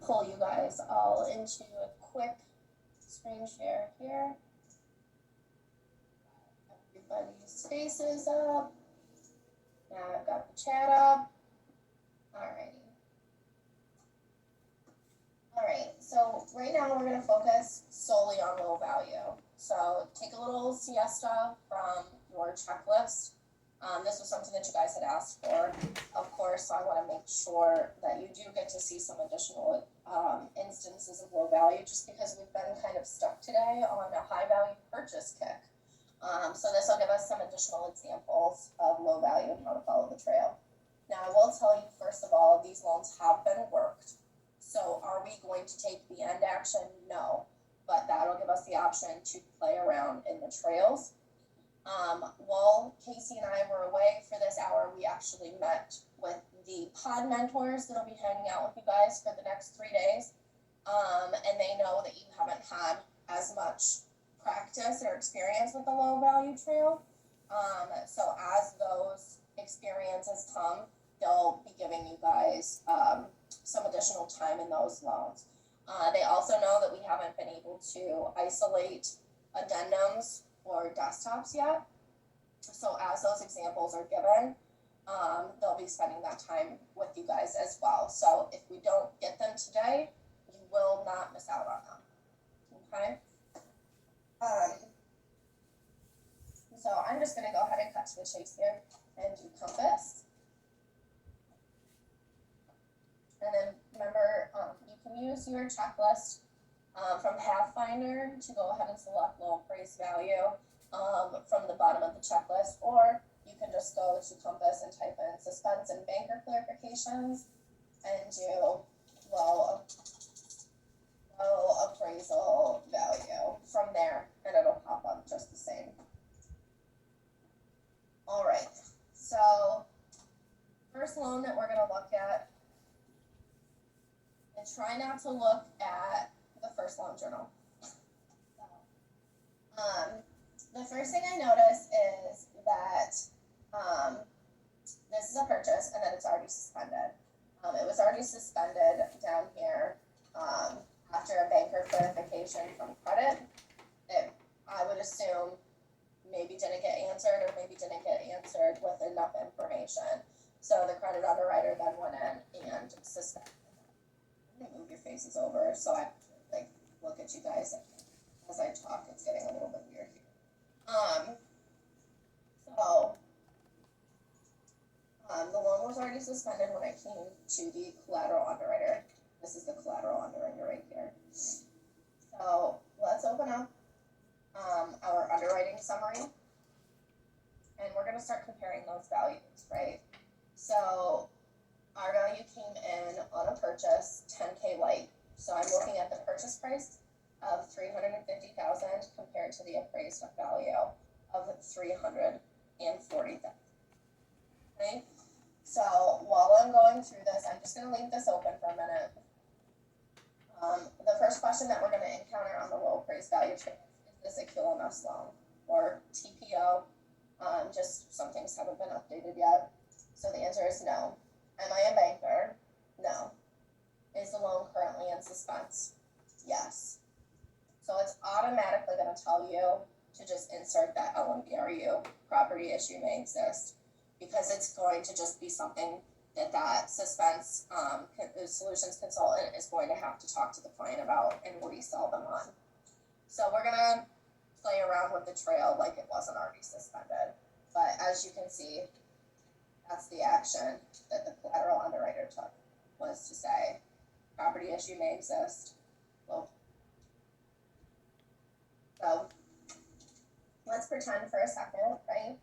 pull you guys all into a quick screen share here. Everybody's faces up. Now I've got the chat up. Alrighty. Alright, so right now we're going to focus solely on low value. So take a little siesta from your checklist. This was something that you guys had asked for. Of course, I want to make sure that you do get to see some additional instances of low value, just because we've been kind of stuck today on a high value purchase kick. So this will give us some additional examples of low value and how to follow the trail. Now, I will tell you, first of all, these loans have been worked. So are we going to take the end action? No, but that'll give us the option to play around in the trails. While Casey and I were away for this hour, we actually met with the pod mentors that'll be hanging out with you guys for the next 3 days. And they know that you haven't had as much practice or experience with the low value trail. So as those experiences come, they'll be giving you guys some additional time in those loans. They also know that we haven't been able to isolate addendums or desktops yet. So as those examples are given, they'll be spending that time with you guys as well. So if we don't get them today, you will not miss out on them. Okay? So I'm just going to go ahead and cut to the chase here and do compass. And then remember, you can use your checklist from Pathfinder to go ahead and select low appraised value from the bottom of the checklist, or you can just go to Compass and type in suspense and banker clarifications and do low appraisal value from there, and it'll pop up just the same. All right, so first loan that we're going to look at, and try not to look at the first loan journal. The first thing I notice is that this is a purchase and then it's already suspended. It was already suspended down here after a banker clarification from credit. I would assume maybe didn't get answered or maybe didn't get answered with enough information. So the credit underwriter then went in and suspended. Move your faces over so I look at you guys as I talk. It's getting a little bit weird here. The loan was already suspended when I came to the collateral underwriter. This is the collateral underwriter right here. So let's open up our underwriting summary, and we're going to start comparing those values, right? So our value came in on a purchase 10K light. So I'm looking at the purchase price of $350,000 compared to the appraised value of $340,000. Okay. So while I'm going through this, I'm just going to leave this open for a minute. The first question that we're going to encounter on the low appraised value trade is this a QMS loan or TPO? Just some things haven't been updated yet. So the answer is no. Am I a banker? No. Is the loan currently in suspense? Yes. So it's automatically going to tell you to just insert that LMBRU, property issue may exist, because it's going to just be something that suspense solutions consultant is going to have to talk to the client about and resell them on. So we're going to play around with the trail like it wasn't already suspended. But as you can see, that's the action that the collateral underwriter took, was to say, property issue may exist. Well, so let's pretend for a second, right,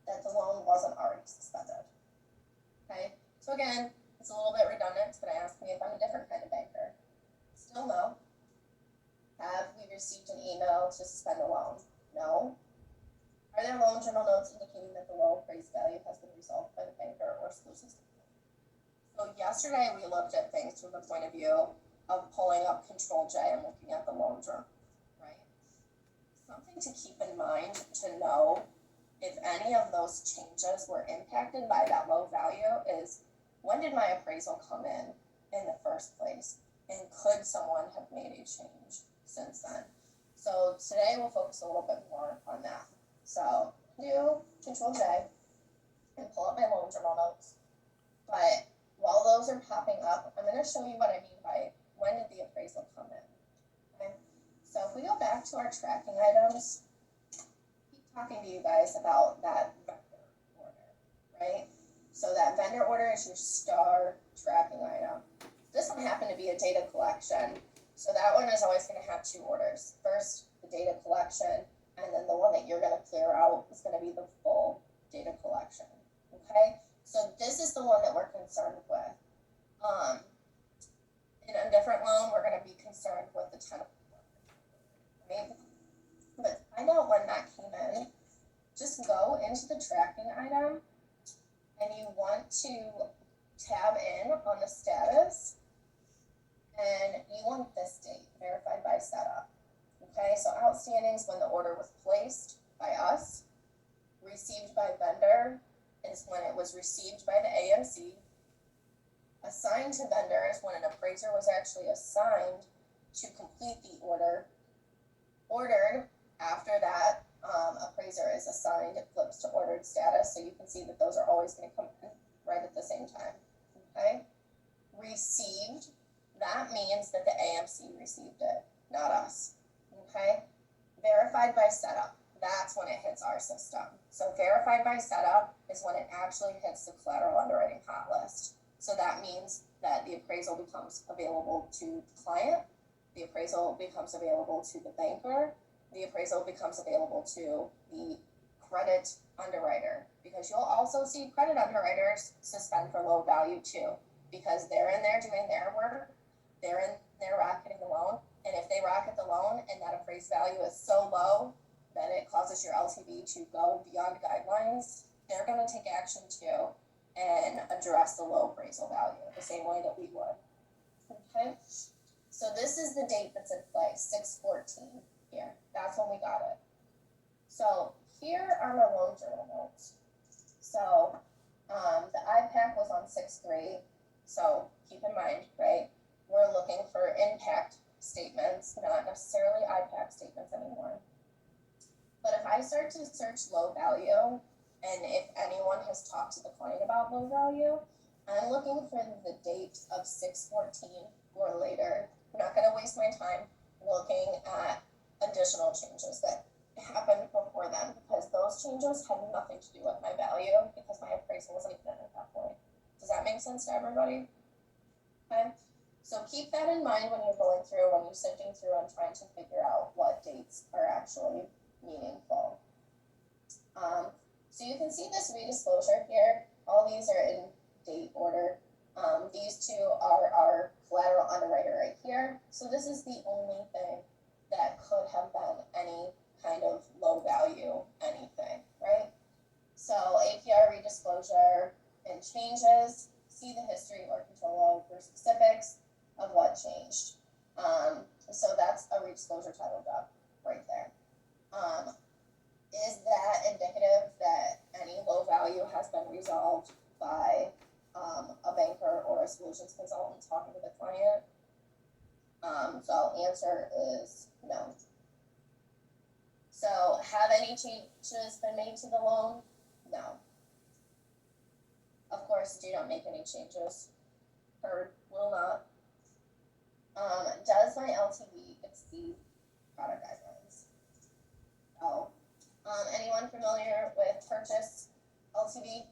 that the loan wasn't already suspended. Okay, so again, it's a little bit redundant. It's going to ask me if I'm a different kind of banker. Still no. Have we received an email to suspend a loan? No. Are there loan journal notes indicating that the low appraised value has been resolved by the banker or solutions? So yesterday we looked at things from the point of view of pulling up Control J and looking at the loan journal, right? Something to keep in mind to know if any of those changes were impacted by that low value is, when did my appraisal come in the first place? and could someone have made a change since then? So today we'll focus a little bit more on that. So do Control J and pull up my loan journal notes. But while those are popping up, I'm going to show you what I mean by when did the appraisal come in. Okay? So if we go back to our tracking items, keep talking to you guys about that vendor order, right? So that vendor order is your star tracking item. This one happened to be a data collection. So that one is always going to have two orders. First, the data collection, and then the one that you're going to clear out is going to be the full data collection. Okay? So this is the one that we're concerned with. In a different loan, we're going to be concerned with the tenant, right? But find out when that came in. Just go into the tracking item, and you want to tab in on the status, and you want this date, verified by setup. Okay, so outstandings when the order was placed by us, received by vendor is when it was received by the AMC, assigned to vendor is when an appraiser was actually assigned to complete the order, ordered after that appraiser is assigned, it flips to ordered status, so you can see that those are always going to come in right at the same time. Okay, received, that means that the AMC received it, not us. Okay, verified by setup, that's when it hits our system. So verified by setup is when it actually hits the collateral underwriting hot list. So that means that the appraisal becomes available to the client, the appraisal becomes available to the banker, the appraisal becomes available to the credit underwriter, because you'll also see credit underwriters suspend for low value too, because they're in there doing their work, they're in there rocketing the loan, and if they rocket the loan and that appraised value is so low that it causes your LTV to go beyond guidelines, they're going to take action too and address the low appraisal value the same way that we would. Okay, so this is the date that's in play, 6/14 here. That's when we got it. So here are my loan journal notes. So the IPAC was on 6/3. So keep in mind, right? We're looking for impact statements, not necessarily IPAC statements anymore. But if I start to search low value, and if anyone has talked to the client about low value, I'm looking for the date of 6/14 or later. I'm not going to waste my time looking at additional changes that happened before then, because those changes had nothing to do with my value, because my appraisal wasn't even at that point. Does that make sense to everybody? Okay. So keep that in mind when you're going through, when you're sifting through and trying to figure out what dates are actually meaningful. So you can see this redisclosure here. All these are in date order. These two are our collateral underwriter right here. So this is the only thing that could have been any kind of low value anything, right? So APR redisclosure and changes, see the history or control over specifics of what changed. So that's a redisclosure title job right there. Is that indicative that any low value has been resolved by a banker or a solutions consultant talking to the client? So answer is no. So have any changes been made to the loan? No. Of course, do not make any changes. Or will not. Does my LTV exceed product guidelines? No. Anyone familiar with purchase LTV?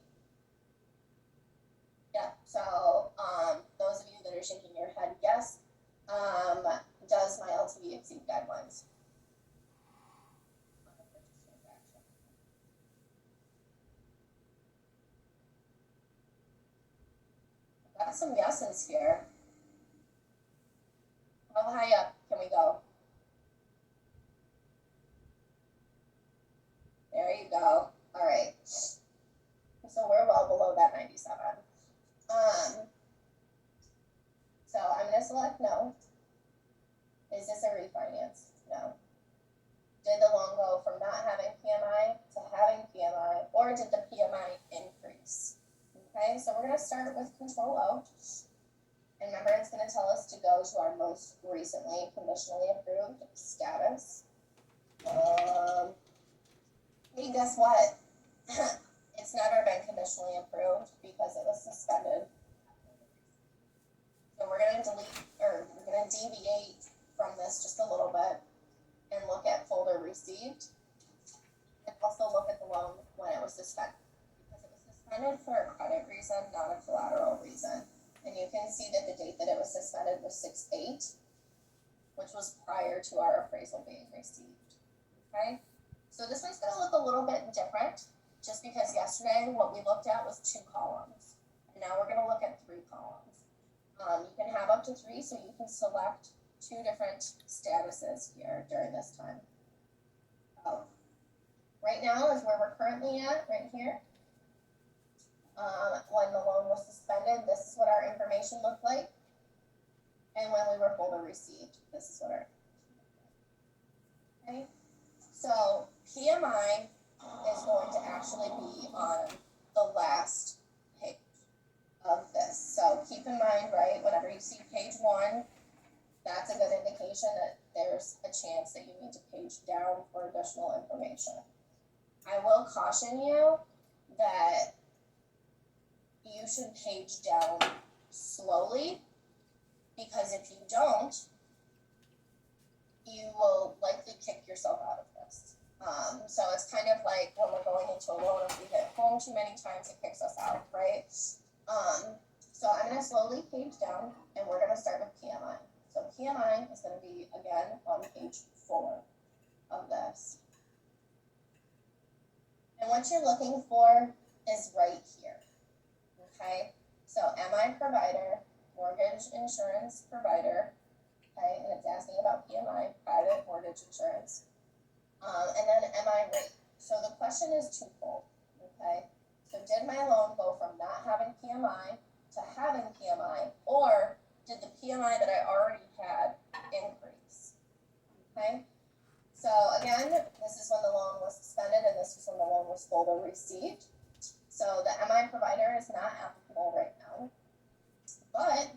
Yeah, so those of you that are shaking your head, yes. Does my LTV exceed guidelines? Got some yeses here. How high up can we go? There you go. All right. So we're well below that 97. So I'm going to select no. Is this a refinance? No. Did the loan go from not having PMI to having PMI, or did the PMI increase? Okay, so we're going to start with Control O. And remember, it's going to tell us to go go to our most recently conditionally approved status. Hey, guess what? It's never been conditionally approved because it was suspended. So we're going to deviate from this just a little bit and look at folder received, and also look at the loan when it was suspended, because it was suspended for a credit reason, not a collateral reason. And you can see that the date that it was suspended was 6/8, which was prior to our appraisal being received. Okay, so this one's going to look a little bit different, just because yesterday what we looked at was 2 columns, and now we're going to look at 3 columns. You can have up to 3, so you can select 2 different statuses here during this time. Right now is where we're currently at, right here. When the loan was suspended, this is what our information looked like. And when we were folder received, this is what our okay. So PMI is going to actually be on the last page of this. So keep in mind, right, whenever you see page 1, that's a good indication that there's a chance that you need to page down for additional information. I will caution you that you should page down slowly, because if you don't, you will likely kick yourself out of this. So it's kind of like when we're going into a loan, if we hit home too many times, it kicks us out, right? So I'm going to slowly page down, and we're going to start with PMI. So PMI is going to be, again, on page 4 of this. And what you're looking for is right here, okay? So MI provider, mortgage insurance provider, okay? And it's asking about PMI, private mortgage insurance. And then MI rate. So the question is twofold, okay? So did my loan go from not having PMI to having PMI, or did the PMI that I already had increase, okay? So again, this is when the loan was suspended, and this is when the loan was folder received. So the MI provider is not applicable right now, but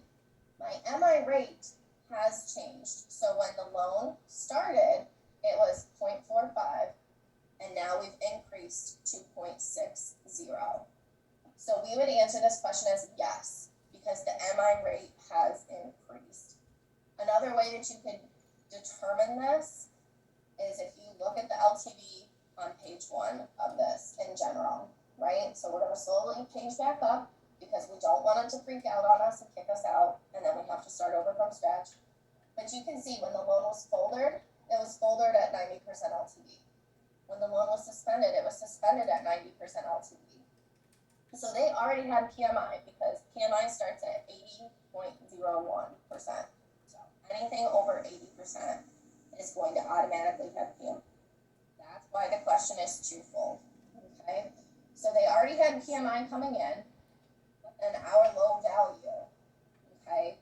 my MI rate has changed. So when the loan started, it was 0.45, and now we've increased to 0.60. So we would answer this question as yes, because the MI rate has increased. Another way that you could determine this is if you look at the LTV on page 1 of this in general, right? So we're going to slowly page back up, because we don't want it to freak out on us and kick us out, and then we have to start over from scratch. But you can see when the loan was foldered, it was foldered at 90% LTV. When the loan was suspended, it was suspended at 90% LTV. So they already had PMI, because PMI starts at 80.01%. So anything over 80% is going to automatically have PMI. That's why the question is twofold, okay? So they already had PMI coming in, and our low value, okay,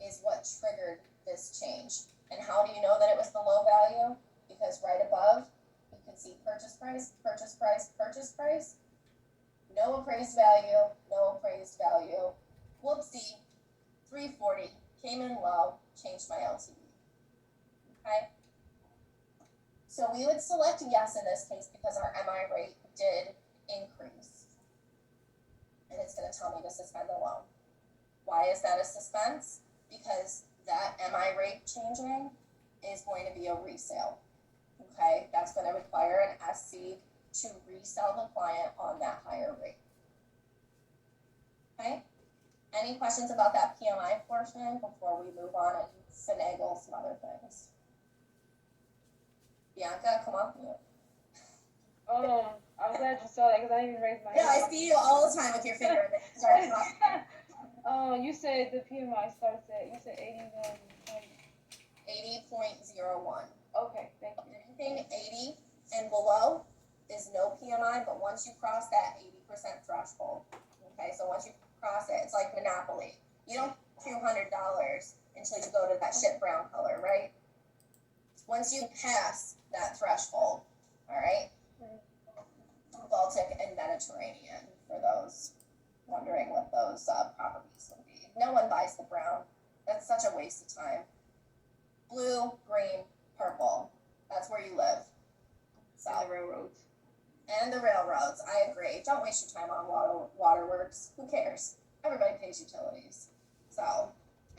is what triggered this change. And how do you know that it was the low value? Because right above, you can see purchase price, purchase price, purchase price. No appraised value, no appraised value. Whoopsie, 340, came in low, changed my LTV, okay? So we would select yes in this case, because our MI rate did increase. And it's going to tell me to suspend the loan. Why is that a suspense? Because that MI rate changing is going to be a resale. Okay, that's going to require an SC to resell the client on that higher rate. Okay, any questions about that PMI portion before we move on and finagle some other things? Bianca, come on mute. I'm glad you saw that, because I didn't even raise my hand. Yeah, I see you all the time with your finger. You said the PMI starts at, you said 80.01. Okay, thank you. Anything 80 and below is no PMI, but once you cross that 80% threshold, okay, so once you cross it, it's like Monopoly. You don't pay $200 until you go to that shit brown color, right? Once you pass that threshold, all right, Baltic and Mediterranean, for those wondering what those properties would be. No one buys the brown. That's such a waste of time. Blue, green, purple. That's where you live. So. And the railroads. And the railroads, I agree. Don't waste your time on waterworks. Who cares? Everybody pays utilities. So,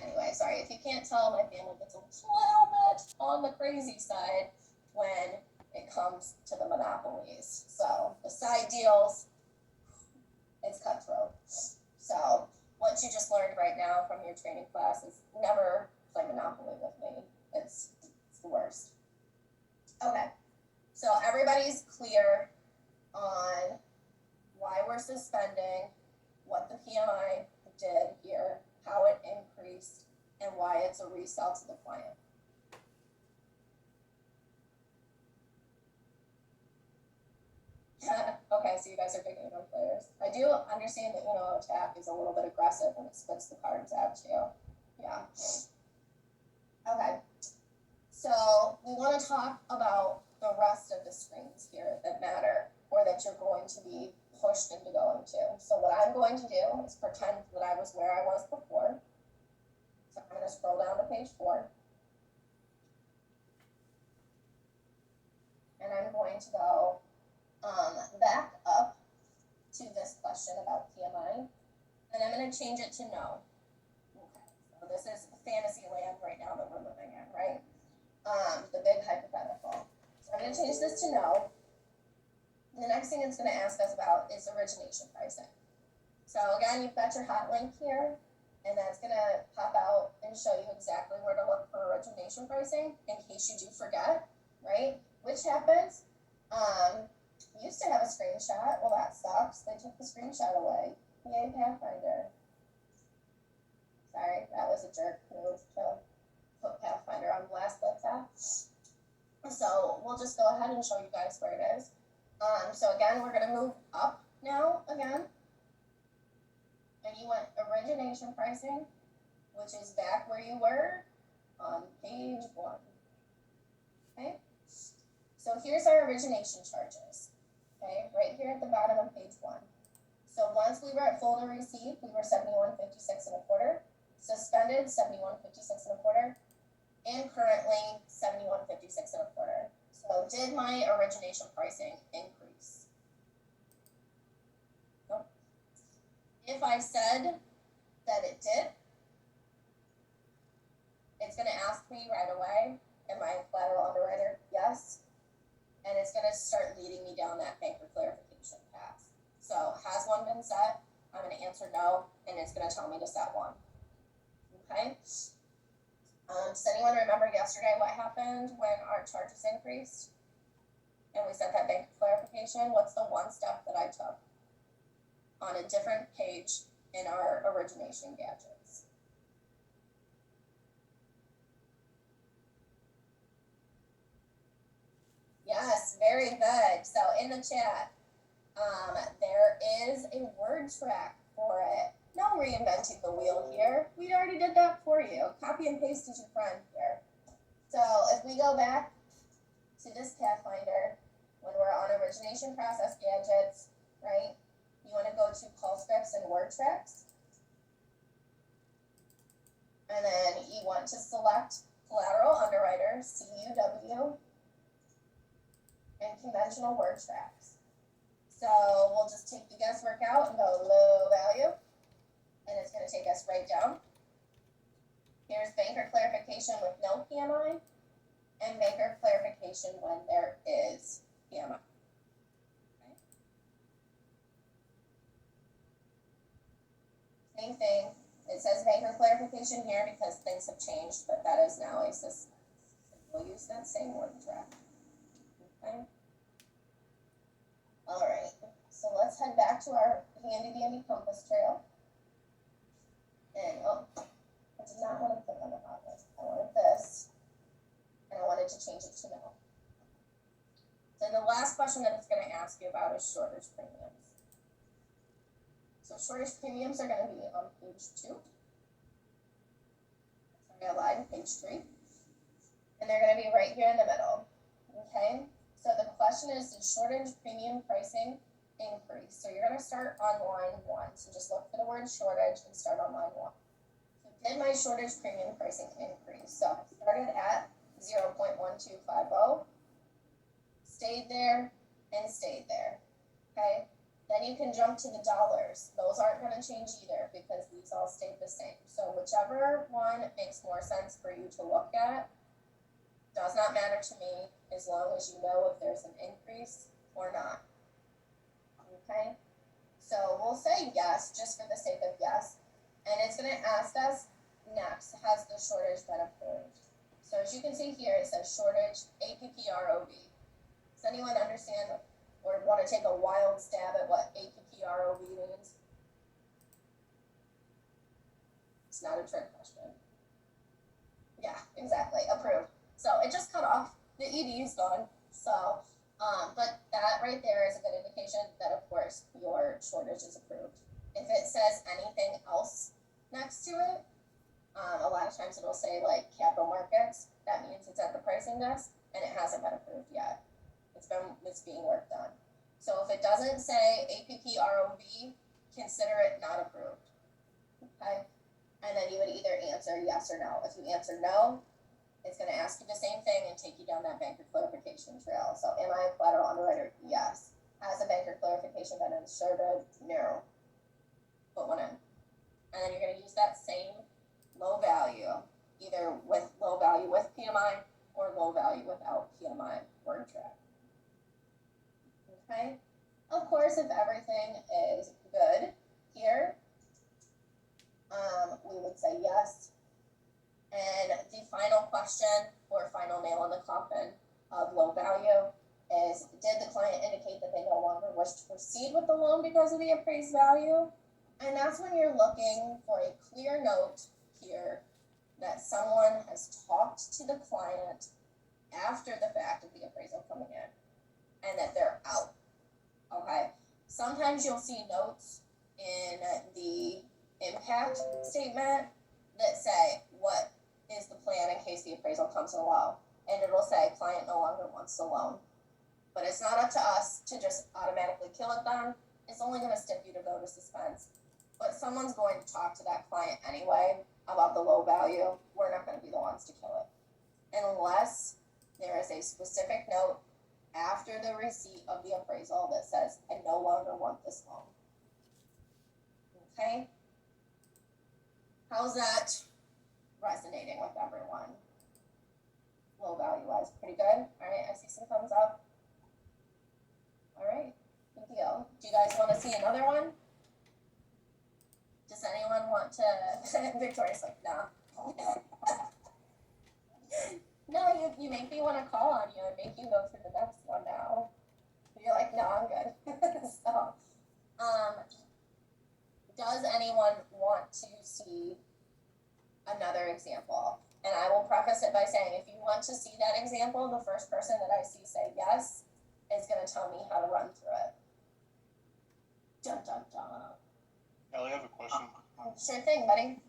anyway, sorry. If you can't tell, my family gets a little bit on the crazy side when it comes to the monopolies. So, the side deals, it's cutthroat. So, what you just learned right now from your training class is never play Monopoly with me. It's the worst. Okay. So, everybody's clear on why we're suspending, what the PMI did here, how it increased, and why it's a resell to the client. Okay, so you guys are picking up players. I do understand that attack is a little bit aggressive when it splits the cards out too. Yeah. Okay. So we want to talk about the rest of the screens here that matter, or that you're going to be pushed into going to. So what I'm going to do is pretend that I was where I was before. So I'm going to scroll down to page 4. And I'm going to go back up to this question about PMI. And I'm going to change it to no. Okay, so this is fantasy land right now that we're living in, right? The big hypothetical. So I'm going to change this to no. The next thing it's going to ask us about is origination pricing. So again, you've got your hot link here, and that's going to pop out and show you exactly where to look for origination pricing in case you do forget, right? Which happens. Used to have a screenshot. Well, that sucks. They took the screenshot away. Yay, Pathfinder. Sorry, that was a jerk move to put Pathfinder on blast like that. So we'll just go ahead and show you guys where it is. So again, we're going to move up now again. And you want origination pricing, which is back where you were on page 1. Okay? So here's our origination charges. Okay, right here at the bottom of page 1. So once we were at folder received, we were $71.56 1/4. Suspended, $71.56 1/4. And currently $71.56 1/4. So did my origination pricing increase? Nope. If I said that it did, it's going to ask me right away, am I a collateral underwriter? Yes. And it's going to start leading me down that banker clarification path. So has one been set? I'm going to answer no, and it's going to tell me to set one. Okay? Does anyone remember yesterday what happened when our charges increased? And we set that banker clarification? What's the one step that I took on a different page in our origination gadgets? Yes, very good. So in the chat, there is a word track for it. No reinventing the wheel here. We already did that for you. Copy and paste is your friend here. So if we go back to this Pathfinder, when we're on origination process gadgets, right? You want to go to call scripts and word tracks. And then you want to select collateral underwriter, CUW, and conventional word tracks. So we'll just take the guesswork out and go low value, and it's going to take us right down. Here's banker clarification with no PMI, and banker clarification when there is PMI. Okay. Same thing. It says banker clarification here because things have changed, but that is now a system. We'll use that same word track. Okay. All right. So let's head back to our handy dandy compass trail. And I did not want to click on the hot list. I wanted this, and I wanted to change it to no. So the last question that it's going to ask you about is shortage premiums. So shortage premiums are going to be on page 2. Sorry, I lied, page 3. And they're going to be right here in the middle. Okay? So the question is, did shortage premium pricing increase? So you're going to start on line 1. So just look for the word shortage and start on line 1. So did my shortage premium pricing increase? So I started at 0.1250, stayed there, and stayed there, okay? Then you can jump to the dollars. Those aren't gonna change either because these all stayed the same. So whichever one makes more sense for you to look at, does not matter to me as long as you know if there's an increase or not, okay? So we'll say yes, just for the sake of yes, and it's gonna ask us next, has the shortage been approved? So as you can see here, it says shortage APPROV. Does anyone understand or want to take a wild stab at what APPROV means? It's not a trick question. Yeah, exactly, approved. So it just cut off, the ED is gone. So, but that right there is a good indication that of course your shortage is approved. If it says anything else next to it, a lot of times it'll say like capital markets, that means it's at the pricing desk and it hasn't been approved yet. It's being worked on. So if it doesn't say APPROV, consider it not approved, okay? And then you would either answer yes or no. If you answer no, it's gonna ask you the same thing and take you down that banker clarification trail. So am I a collateral underwriter? Yes. Has a banker clarification been inserted? No. Put one in. And then you're gonna use that same low value, either with low value with PMI or low value without PMI word track. Okay? Of course, if everything is good here, we would say yes. And the final question or final nail in the coffin of low value is, did the client indicate that they no longer wish to proceed with the loan because of the appraised value? And that's when you're looking for a clear note here that someone has talked to the client after the fact of the appraisal coming in and that they're out, okay? Sometimes you'll see notes in the impact statement that say, what is the plan in case the appraisal comes in low? And it'll say, client no longer wants the loan. But it's not up to us to just automatically kill it then. It's only gonna stick you to go to suspense. But someone's going to talk to that client anyway about the low value. We're not gonna be the ones to kill it. Unless there is a specific note after the receipt of the appraisal that says, I no longer want this loan. Okay? How's that resonating with everyone? Low value wise, pretty good. All right, I see some thumbs up. All right, good deal. Do you guys want to see another one? Does anyone want to? Victoria's like, no. No, you make me want to call on you and make you go through the next one now. You're like, no, I'm good. So, does anyone want to see another example? And I will preface it by saying, if you want to see that example, the first person that I see say yes is going to tell me how to run through it. Dun, dun, dun. Ellie, I have a question. Sure thing, buddy.